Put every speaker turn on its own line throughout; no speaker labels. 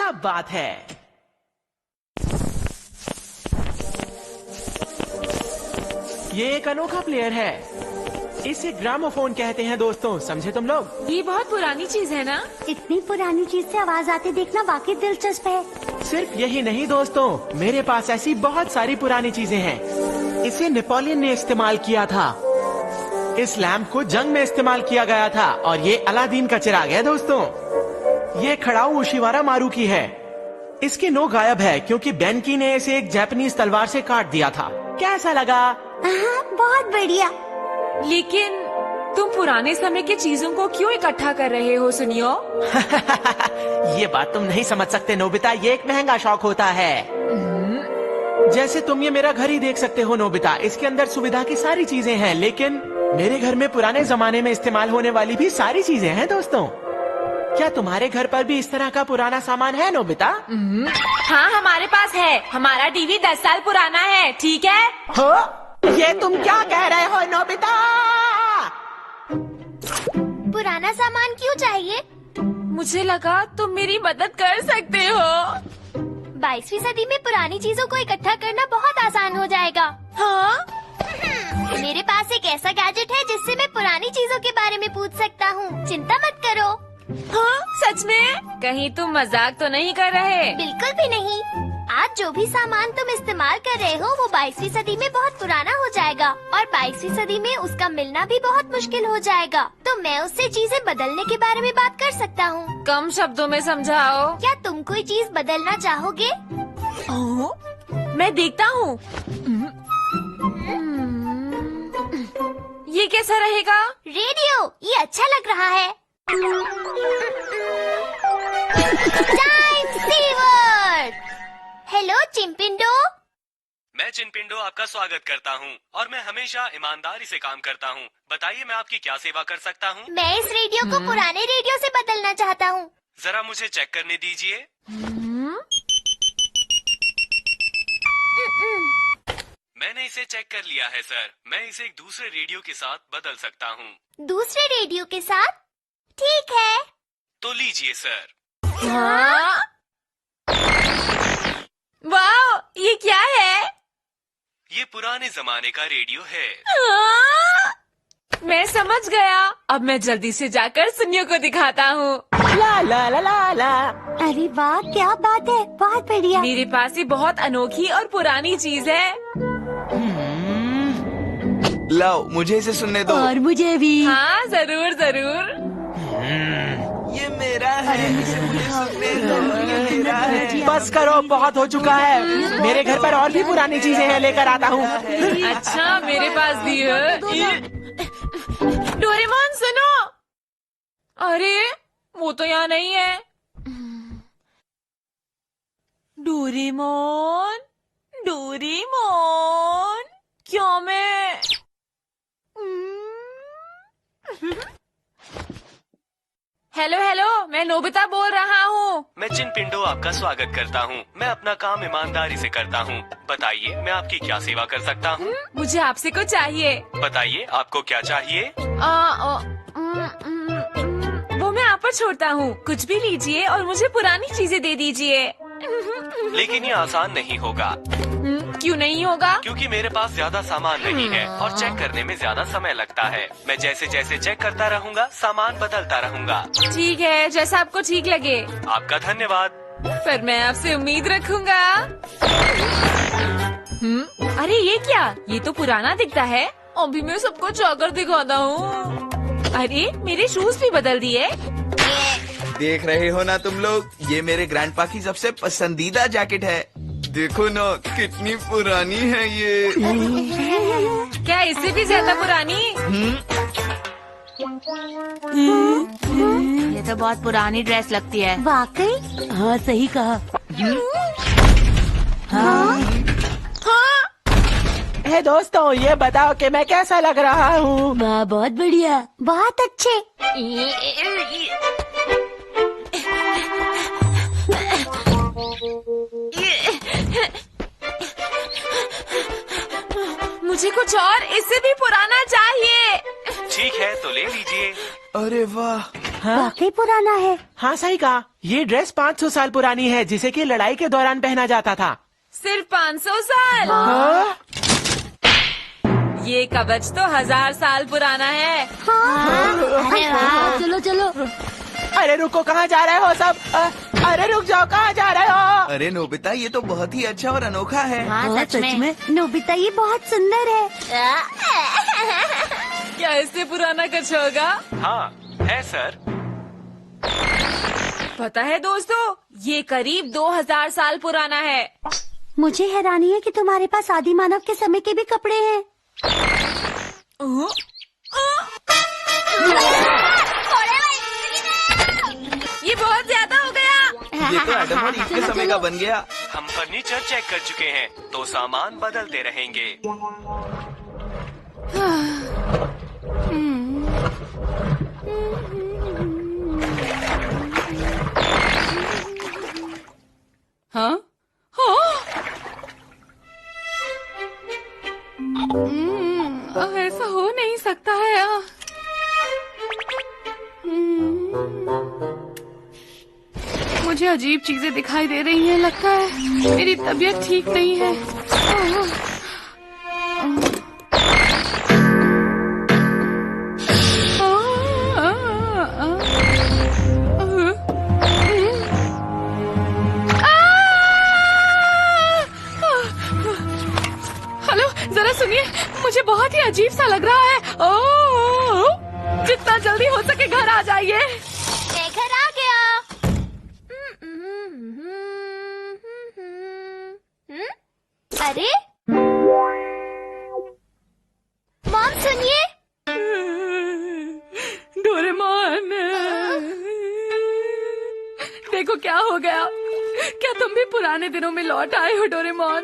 क्या बात है। ये एक अनोखा प्लेयर है, इसे ग्रामोफोन कहते हैं दोस्तों, समझे तुम लोग?
ये बहुत पुरानी चीज है ना?
इतनी पुरानी चीज से आवाज आते देखना वाकई दिलचस्प है।
सिर्फ यही नहीं दोस्तों, मेरे पास ऐसी बहुत सारी पुरानी चीजें हैं। इसे नेपोलियन ने इस्तेमाल किया था। इस लैंप को जंग में इस्तेमाल किया गया था और ये अलादीन का चिराग है दोस्तों। ये खड़ाऊ उशिवारा मारू की है। इसकी नोक गायब है क्योंकि बेनकी ने इसे एक जापानीज तलवार से काट दिया था। कैसा लगा?
बहुत बढ़िया।
लेकिन तुम पुराने समय की चीजों को क्यों इकट्ठा कर रहे हो सुनियो?
ये बात तुम नहीं समझ सकते नोबिता, ये एक महंगा शौक होता है। जैसे तुम ये मेरा घर ही देख सकते हो नोबिता, इसके अंदर सुविधा की सारी चीजें हैं, लेकिन मेरे घर में पुराने जमाने में इस्तेमाल होने वाली भी सारी चीजें हैं दोस्तों। क्या तुम्हारे घर पर भी इस तरह का पुराना सामान है नोबिता?
हाँ, हमारे पास है। हमारा टीवी 10 साल पुराना है, ठीक है?
हो? ये तुम क्या कह रहे हो नोबिता?
पुराना सामान क्यों चाहिए?
मुझे लगा तुम मेरी मदद कर सकते हो।
22वीं सदी में पुरानी चीजों को इकट्ठा करना बहुत आसान हो जाएगा।
हाँ?
मेरे पास एक ऐसा गैजेट है जिससे मैं पुरानी चीजों के बारे में पूछ सकता हूँ। चिंता मत करो।
हाँ, सच में? कहीं तुम मजाक तो नहीं कर रहे?
बिल्कुल भी नहीं। आज जो भी सामान तुम इस्तेमाल कर रहे हो वो 22वीं सदी में बहुत पुराना हो जाएगा और 22वीं सदी में उसका मिलना भी बहुत मुश्किल हो जाएगा। तो मैं उससे चीजें बदलने के बारे में बात कर सकता हूँ।
कम शब्दों में समझाओ।
क्या तुम कोई चीज बदलना चाहोगे?
मैं देखता हूँ। ये कैसा रहेगा?
रेडियो, ये अच्छा लग रहा है। Time seaward. हेलो चिंपिंडो।
मैं चिंपिंडो आपका स्वागत करता हूँ और मैं हमेशा ईमानदारी से काम करता हूँ। बताइए मैं आपकी क्या सेवा कर सकता हूँ?
मैं इस रेडियो को पुराने रेडियो से बदलना चाहता हूँ।
जरा मुझे चेक करने दीजिए। मैंने इसे चेक कर लिया है सर। मैं इसे एक दूसरे रेडियो के साथ बदल सकता हूँ।
दूसरे रेडियो के साथ? ठीक है।
तो लीजिए सर।
हाँ? वाह, ये क्या है?
ये पुराने जमाने का रेडियो है।
हाँ? मैं समझ गया। अब मैं जल्दी से जाकर सुनियो को दिखाता हूँ।
ला ला ला ला ला।
अरे वाह, क्या बात है, बहुत बढ़िया।
मेरे पास ये बहुत अनोखी और पुरानी चीज है।
लाओ, मुझे इसे सुनने दो।
और मुझे भी।
हाँ, जरूर जरूर।
ये मेरा है, इसे मुझे सुनने दो। ये मेरा है।
बस करो, बहुत हो चुका है। मेरे घर पर और भी पुरानी चीजें हैं, लेकर आता हूँ।
अच्छा, मेरे पास भी है। डोरेमोन सुनो। अरे वो तो यहाँ नहीं है। डोरेमोन, डोरेमोन, क्या मैं? हेलो हेलो, मैं नोबिता बोल रहा हूँ।
मैं चिंपिंडो आपका स्वागत करता हूँ। मैं अपना काम ईमानदारी से करता हूँ। बताइए मैं आपकी क्या सेवा कर सकता हूँ?
मुझे आपसे कुछ चाहिए।
बताइए आपको क्या चाहिए?
वो मैं आप पर छोड़ता हूँ। कुछ भी लीजिए और मुझे पुरानी चीजें दे दीजिए।
लेकिन ये आसान नहीं होगा।
क्यों नहीं होगा?
क्योंकि मेरे पास ज्यादा सामान नहीं है और चेक करने में ज्यादा समय लगता है। मैं जैसे जैसे चेक करता रहूँगा, सामान बदलता रहूँगा।
ठीक है, जैसा आपको ठीक लगे।
आपका धन्यवाद।
पर मैं आपसे उम्मीद रखूंगा। अरे ये क्या? ये तो पुराना दिखता है। अभी मैं सबको जाकर दिखाता हूँ। अरे मेरे शूज भी बदल दिए।
देख रहे हो ना तुम लोग, ये मेरे ग्रैंडपा की सबसे पसंदीदा जैकेट है। देखो ना कितनी पुरानी है ये।
क्या इससे भी ज्यादा पुरानी?
ये तो बहुत पुरानी ड्रेस लगती है।
वाकई?
हाँ, सही कहा।
हाँ?
हे दोस्तों, ये बताओ कि मैं कैसा लग रहा हूँ?
वाह, बहुत बढ़िया।
बहुत अच्छे।
मुझे कुछ और इससे भी पुराना चाहिए।
ठीक है तो ले लीजिए।
अरे वाह,
वाकई पुराना है।
हाँ सही कहा, ये ड्रेस 500 साल पुरानी है, जिसे कि लड़ाई के दौरान पहना जाता था।
सिर्फ 500 साल?
हाँ?
ये कवच तो 1000 साल पुराना है।
अरे वाह, चलो चलो।
अरे रुको, कहाँ जा रहे हो सब? अरे रुक जाओ, कहाँ जा रहे हो?
अरे नोबिता, ये तो बहुत ही अच्छा और अनोखा है।
हाँ सच में नोबिता ये बहुत सुंदर है।
क्या इससे पुराना कुछ होगा?
हाँ है सर।
पता है दोस्तों, ये करीब 2000 साल पुराना है।
मुझे हैरानी है कि तुम्हारे पास आदि मानव के समय के भी कपड़े हैं।
ये बहुत ज्यादा हो गया।
ये तो एडम और ईव के समय का बन गया।
हम फर्नीचर चेक कर चुके हैं, तो सामान बदलते रहेंगे।
हाँ? ऐसा हो नहीं सकता है। मुझे अजीब चीजें दिखाई दे रही हैं। लगता है मेरी तबीयत ठीक नहीं है। हेलो, जरा सुनिए, मुझे बहुत ही अजीब सा लग रहा है। जितना जल्दी हो सके घर आ जाइए।
मैं घर आ गया। अरे मॉम सुनिए।
डोरेमोन, देखो क्या हो गया। क्या तुम भी पुराने दिनों में लौट आए हो डोरेमोन?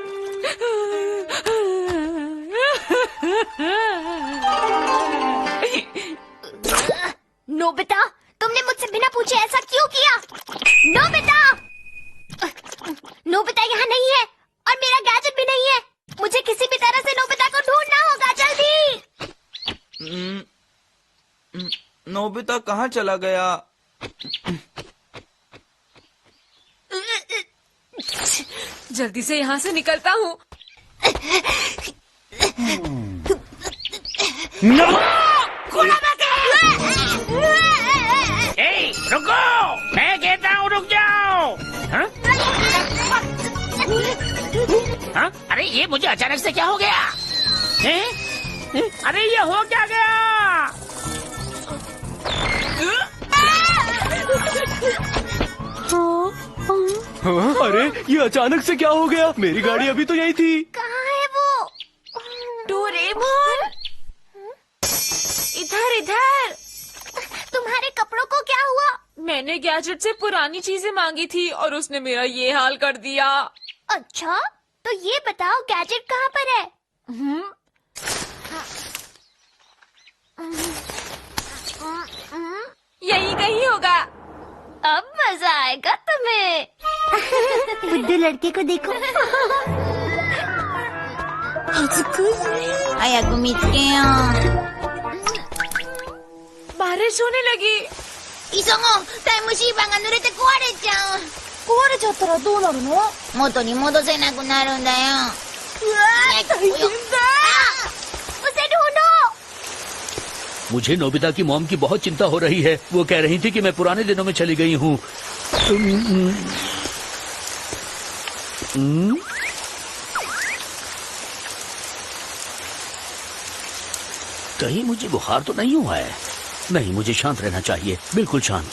नोबिता, तुमने मुझसे बिना पूछे ऐसा क्यों किया? नोबिता! नोबिता यहाँ नहीं है और मेरा गैजेट भी नहीं है। मुझे किसी भी तरह से नोबिता को ढूंढना होगा, जल्दी।
नोबिता कहाँ चला गया?
जल्दी से यहाँ से निकलता हूँ।
रुको, मैं कहता हूँ रुक जाओ। हाँ? हाँ? अरे ये मुझे अचानक से क्या हो गया? हैं? अरे ये हो क्या गया?
हाँ? अरे ये अचानक से क्या हो गया? मेरी गाड़ी अभी तो यही थी।
कहाँ है वो?
डोरेमोन, इधर इधर।
तुम्हारे कपड़ों को क्या हुआ?
मैंने गैजेट से पुरानी चीजें मांगी थी और उसने मेरा ये हाल कर दिया।
अच्छा, तो ये बताओ गैजेट कहाँ पर है?
यही कहीं होगा।
अब मजा आएगा तुम्हें।
बुद्धू लड़के को देखो।
बारिश होने लगी।
急ごう、タイムシーバーが濡れて壊れちゃう。壊れちゃったらどうなるの？元に戻せなくなるんだよ。うわー、大変だ。उसे ढूंढो।
मुझे नोबिता की मॉम की बहुत चिंता हो रही है। वो कह रही थी कि मैं पुराने दिनों में चली गई हूँ। कहीं मुझे बुखार तो नहीं हुआ है? नहीं, मुझे शांत रहना चाहिए, बिल्कुल शांत।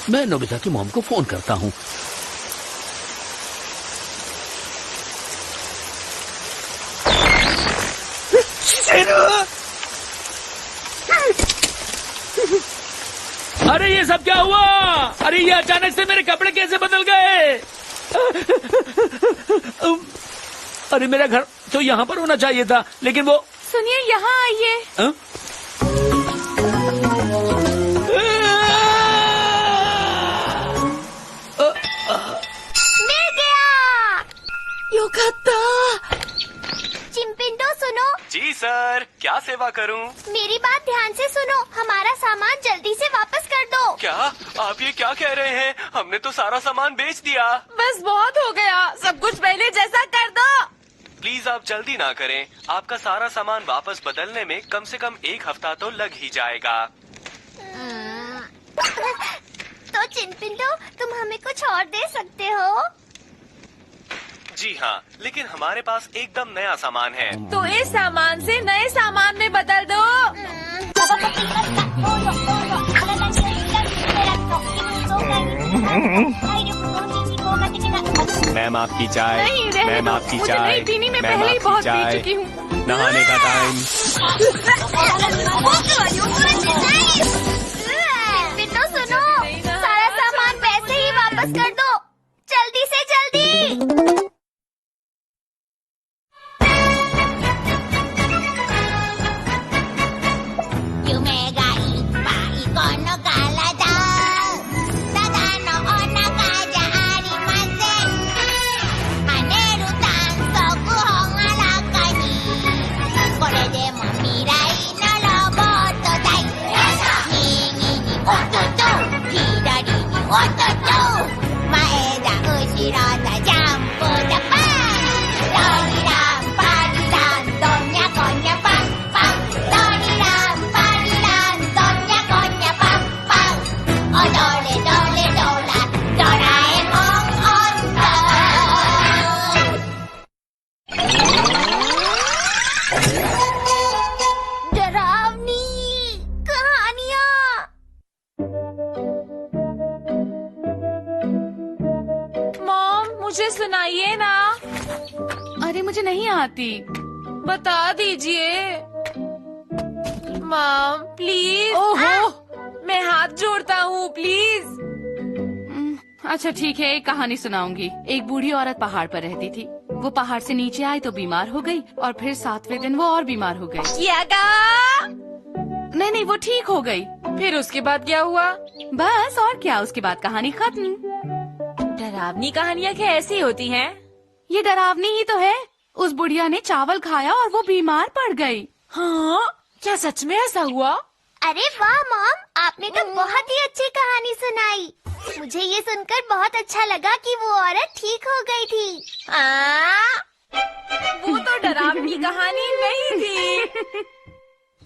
मैं नोबिता की मॉम को फोन करता हूँ। अरे ये सब क्या हुआ? अरे ये अचानक से मेरे कपड़े कैसे बदल गए? अरे मेरा घर तो यहाँ पर होना चाहिए था, लेकिन वो...
सुनिए, यहाँ आइए।
मिल गया।
योकाता।
चिंपिंडो सुनो,
जी सर, क्या सेवा करूं?
मेरी बात ध्यान से सुनो, हमारा सामान जल्दी से वापस कर दो।
क्या आप ये क्या कह रहे हैं? हमने तो सारा सामान बेच दिया।
बस बहुत हो गया, सब कुछ पहले जैसा कर दो।
प्लीज आप जल्दी ना करें, आपका सारा सामान वापस बदलने में कम से कम 1 हफ्ता तो लग ही जाएगा।
तो चिनपिंडो, तुम हमें कुछ और दे सकते हो?
जी हाँ, लेकिन हमारे पास एकदम नया सामान है।
तो इस सामान से नए सामान में बदल दो।
मैम आपकी चाय।
नहीं, रहने
मैम
दो।
आपकी
मुझे
चाय।
नहीं पीनी, मैं
मैम
पहले ही
आपकी
बहुत पी
चाय।
चुकी हूँ।
नहाने का टाइम।
चिनपिंडो सुनो, सारा सामान वैसे ही वापस कर दो, जल्दी से जल्दी।
मुझे सुनाइए ना।
अरे मुझे नहीं आती।
बता दीजिए मॉम प्लीज।
ओहो,
मैं हाथ जोड़ता हूँ प्लीज।
अच्छा ठीक है, एक कहानी सुनाऊंगी। एक बूढ़ी औरत पहाड़ पर रहती थी। वो पहाड़ से नीचे आई तो बीमार हो गई और फिर 7वें दिन वो और बीमार हो गई।
क्या कहा?
नहीं, वो ठीक हो गई।
फिर उसके बाद क्या हुआ?
बस और क्या, उसके बाद कहानी खत्म।
डरावनी कहानियाँ कैसी होती हैं?
ये डरावनी ही तो है। उस बुढ़िया ने चावल खाया और वो बीमार पड़ गई।
हाँ, क्या सच में ऐसा हुआ?
अरे वाह मॉम, आपने तो बहुत ही अच्छी कहानी सुनाई। मुझे ये सुनकर बहुत अच्छा लगा कि वो औरत ठीक हो गई थी।
वो तो डरावनी कहानी नहीं थी।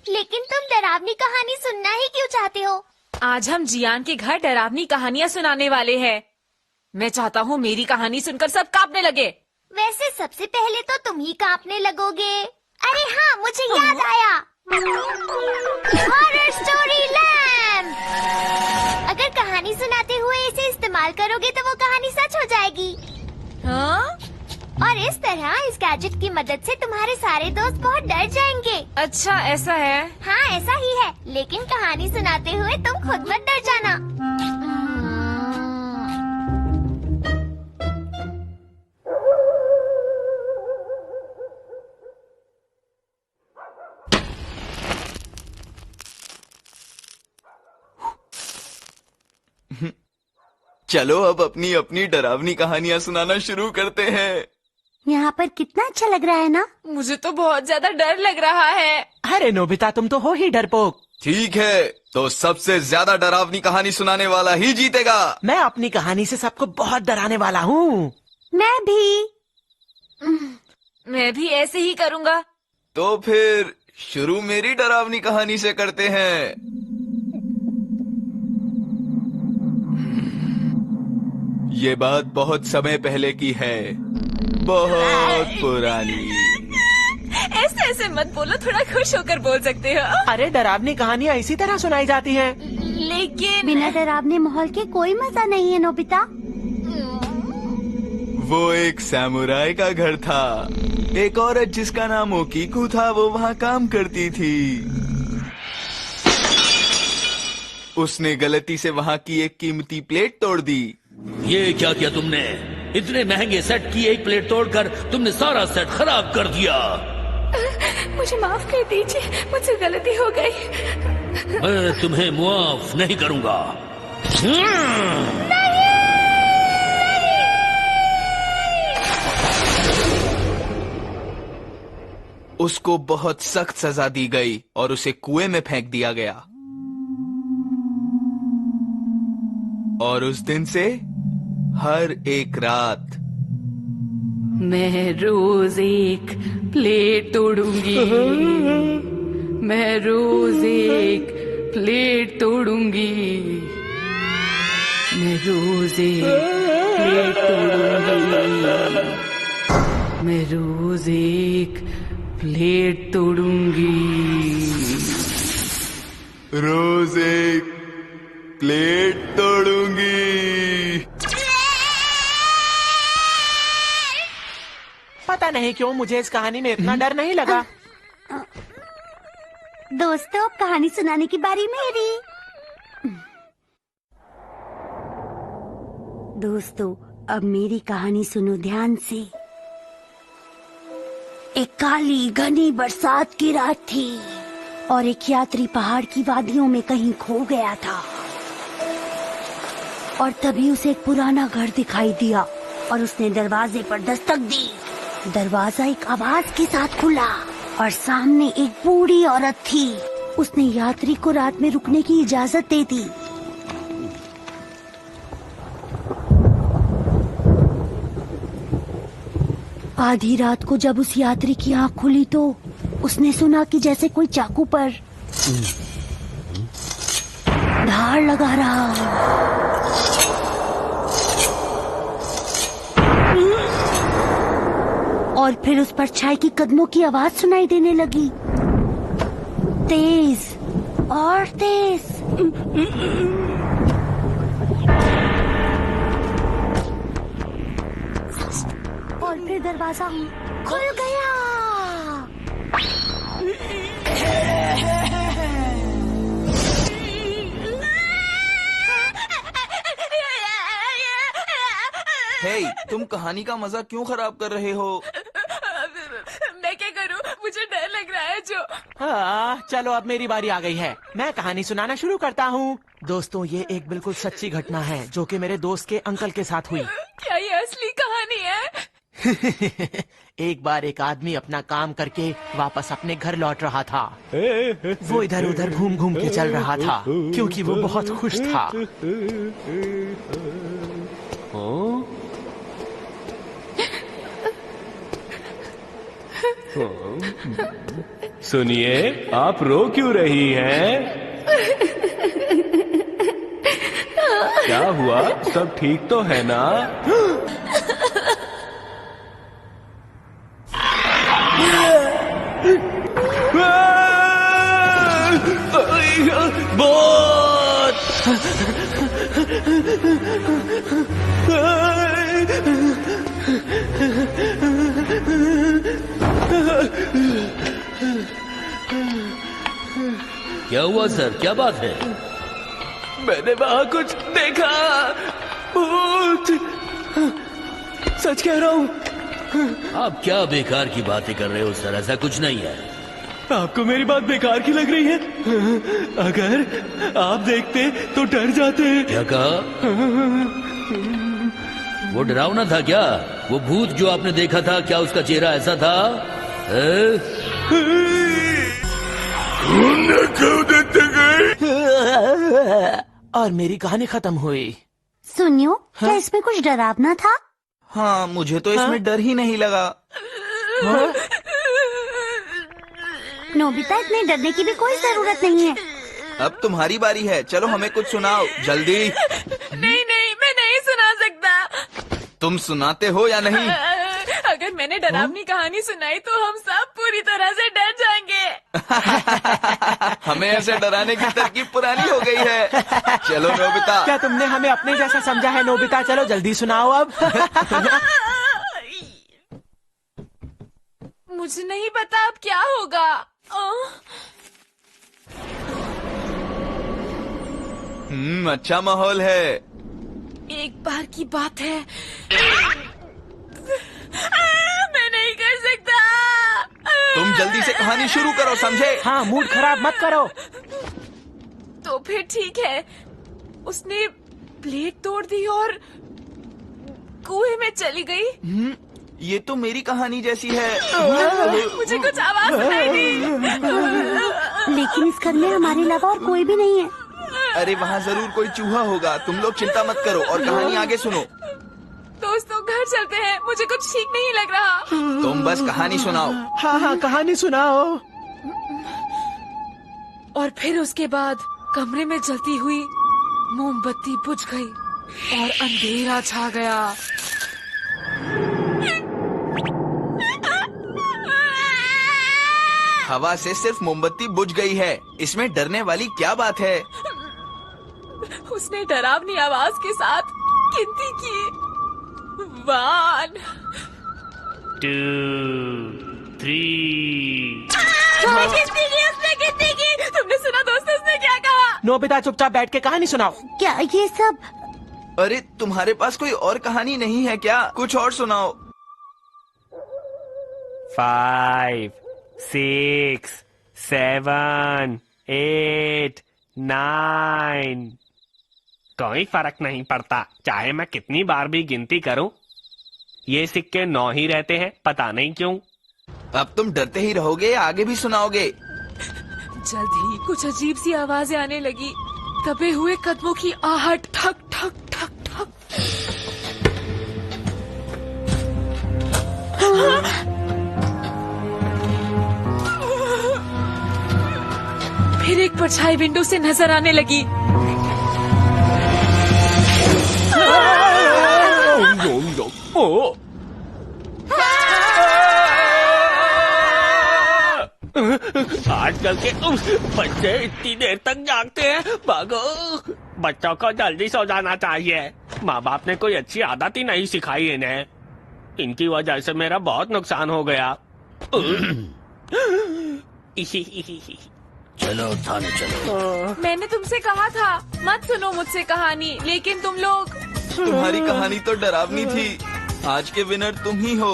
लेकिन तुम डरावनी कहानी सुनना ही क्यों चाहते हो?
आज हम जियान के घर डरावनी कहानियाँ सुनाने वाले हैं। मैं चाहता हूँ मेरी कहानी सुनकर सब कांपने लगे।
वैसे सबसे पहले तो तुम ही कांपने लगोगे। अरे हाँ, मुझे याद आया, हॉरर स्टोरी लैम्प। अगर कहानी सुनाते हुए इसे इस्तेमाल करोगे तो वो कहानी सच हो जाएगी।
हाँ?
और इस तरह इस गैजेट की मदद से तुम्हारे सारे दोस्त बहुत डर जाएंगे।
अच्छा ऐसा है?
हाँ ऐसा ही है, लेकिन कहानी सुनाते हुए तुम खुद मत डर जाना।
चलो अब अपनी अपनी डरावनी कहानियाँ सुनाना शुरू करते हैं।
यहाँ पर कितना अच्छा लग रहा है ना?
मुझे तो बहुत ज्यादा डर लग रहा है।
अरे नोबिता, तुम तो हो ही डरपोक।
ठीक है, तो सबसे ज्यादा डरावनी कहानी सुनाने वाला ही जीतेगा।
मैं अपनी कहानी से सबको बहुत डराने वाला हूँ।
मैं भी।
मैं भी ऐसे ही करूँगा।
तो फिर शुरू मेरी डरावनी कहानी से करते हैं। ये बात बहुत समय पहले की है, बहुत पुरानी।
ऐसे ऐसे मत बोलो, थोड़ा खुश होकर बोल सकते हो।
अरे डरावनी कहानियाँ इसी तरह सुनाई जाती हैं।
लेकिन
बिना डरावने माहौल के कोई मजा नहीं है नोबिता।
वो एक सैमुराई का घर था। एक औरत जिसका नाम ओकीकू था, वो वहाँ काम करती थी। उसने गलती से वहाँ की एक कीमती प्लेट तोड़ दी।
ये क्या किया तुमने? इतने महंगे सेट की एक प्लेट तोड़कर तुमने सारा सेट खराब कर दिया।
मुझे माफ कर दीजिए, मुझसे गलती हो गई।
मैं तुम्हें मुआफ नहीं करूंगा।
उसको बहुत सख्त सजा दी गई और उसे कुएं में फेंक दिया गया। और उस दिन से हर एक रात
मैं रोज एक प्लेट तोड़ूंगी। मैं रोज एक प्लेट तोड़ूंगी। मैं रोज एक प्लेट तोड़ूंगी। मैं रोज एक प्लेट तोड़ूंगी।
रोज एक प्लेट तोड़ूंगी।
पता नहीं क्यों मुझे इस कहानी में इतना डर नहीं लगा।
दोस्तों, अब कहानी सुनाने की बारी मेरी। दोस्तों, अब मेरी कहानी सुनो ध्यान से। एक काली घनी बरसात की रात थी और एक यात्री पहाड़ की वादियों में कहीं खो गया था। और तभी उसे एक पुराना घर दिखाई दिया और उसने दरवाजे पर दस्तक दी। दरवाजा एक आवाज के साथ खुला और सामने एक बूढ़ी औरत थी। उसने यात्री को रात में रुकने की इजाजत दे दी। आधी रात को जब उस यात्री की आंख खुली तो उसने सुना कि जैसे कोई चाकू पर धार लगा रहा हो। और फिर उस परछाई की कदमों की आवाज सुनाई देने लगी, तेज और तेज। और फिर दरवाजा खुल गया।
हे, तुम कहानी का मजा क्यों खराब कर रहे हो?
मैं क्या करूं? मुझे डर लग रहा है जो।
चलो अब मेरी बारी आ गई है। मैं कहानी सुनाना शुरू करता हूँ। दोस्तों, ये एक बिल्कुल सच्ची घटना है जो कि मेरे दोस्त के अंकल के साथ हुई।
क्या ये असली कहानी है?
एक बार एक आदमी अपना काम करके वापस अपने घर लौट रहा था। वो इधर उधर घूम घूम के चल रहा था क्योंकि वो बहुत खुश था।
सुनिए, आप रो क्यों रही हैं? क्या हुआ? सब ठीक तो है ना?
क्या हुआ सर? क्या बात है?
मैंने वहां कुछ देखा। भूत। सच कह रहा हूँ।
आप क्या बेकार की बातें कर रहे हो सर? ऐसा कुछ नहीं है।
आपको मेरी बात बेकार की लग रही है? अगर आप देखते तो डर जाते।
क्या कहा? वो डरावना था क्या? वो भूत जो आपने देखा था, क्या उसका चेहरा ऐसा था?
और मेरी कहानी खत्म हुई।
सुनियो, क्या इसमें कुछ डरावना था?
हाँ, मुझे तो इसमें डर ही नहीं लगा।
नोबिता, इतने डरने की भी कोई जरूरत नहीं है।
अब तुम्हारी बारी है, चलो हमें कुछ सुनाओ जल्दी।
नहीं नहीं, मैं नहीं सुना सकता।
तुम सुनाते हो या नहीं?
अगर मैंने डरावनी कहानी सुनाई तो हम सब पूरी तरह से डर जाएंगे।
हमें ऐसे डराने की तरकीब पुरानी हो गई है। चलो नोबिता।
क्या तुमने हमें अपने जैसा समझा है नोबिता? चलो जल्दी सुनाओ अब।
मुझे नहीं पता अब क्या होगा।
अच्छा माहौल है।
एक बार की बात है। मैं नहीं कर सकता।
तुम जल्दी से कहानी शुरू करो, समझे?
हाँ, मूड खराब मत करो।
तो फिर ठीक है। उसने प्लेट तोड़ दी और कुएं में चली गई।
ये तो मेरी कहानी जैसी है।
मुझे कुछ आवाज सुनाई दी।
लेकिन इस घर में हमारे अलावा और कोई भी नहीं है।
अरे वहाँ जरूर कोई चूहा होगा। तुम लोग चिंता मत करो और कहानी आगे सुनो।
दोस्तों घर चलते हैं, मुझे कुछ ठीक नहीं लग रहा।
तुम बस कहानी सुनाओ।
हाँ हाँ कहानी सुनाओ।
और फिर उसके बाद कमरे में जलती हुई मोमबत्ती बुझ गई और अंधेरा छा गया।
हवा से सिर्फ मोमबत्ती बुझ गई है, इसमें डरने वाली क्या बात है?
उसने डरावनी आवाज के साथ गिनती की। 1
2 3
उसने गिनती की। तुमने सुना दोस्तों उसने क्या कहा?
नोबिता चुपचाप बैठ के कहानी सुनाओ।
क्या ये सब?
अरे तुम्हारे पास कोई और कहानी नहीं है क्या? कुछ और सुनाओ।
5 6 7 8 9 कोई फर्क नहीं पड़ता, चाहे मैं कितनी बार भी गिनती करूं, ये सिक्के 9 ही रहते हैं, पता नहीं क्यों।
अब तुम डरते ही रहोगे या आगे भी सुनाओगे?
जल्द ही कुछ अजीब सी आवाजें आने लगी। दबे हुए कदमों की आहट, ठक ठक ठक ठक। फिर एक परछाई विंडो से नजर आने लगी।
आजकल के बच्चे इतनी देर तक जागते हैं। भागो, बच्चों को जल्दी सो जाना चाहिए। माँ बाप ने कोई अच्छी आदत ही नहीं सिखाई इन्हें। इनकी वजह से मेरा बहुत नुकसान हो गया।
चलो थाने चलो।
मैंने तुमसे कहा था मत सुनो मुझसे कहानी, लेकिन तुम लोग।
तुम्हारी कहानी तो डरावनी थी। आज के विनर तुम ही हो।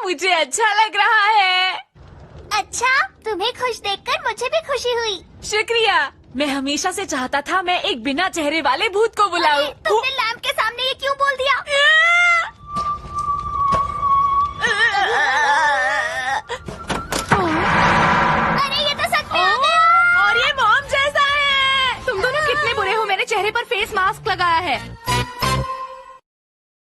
मुझे अच्छा लग रहा है।
अच्छा, तुम्हें खुश देखकर मुझे भी खुशी हुई।
शुक्रिया। मैं हमेशा से चाहता था मैं एक बिना चेहरे वाले भूत को बुलाऊं।
अरे, तुमने लैम्प के सामने ये क्यों बोल दिया?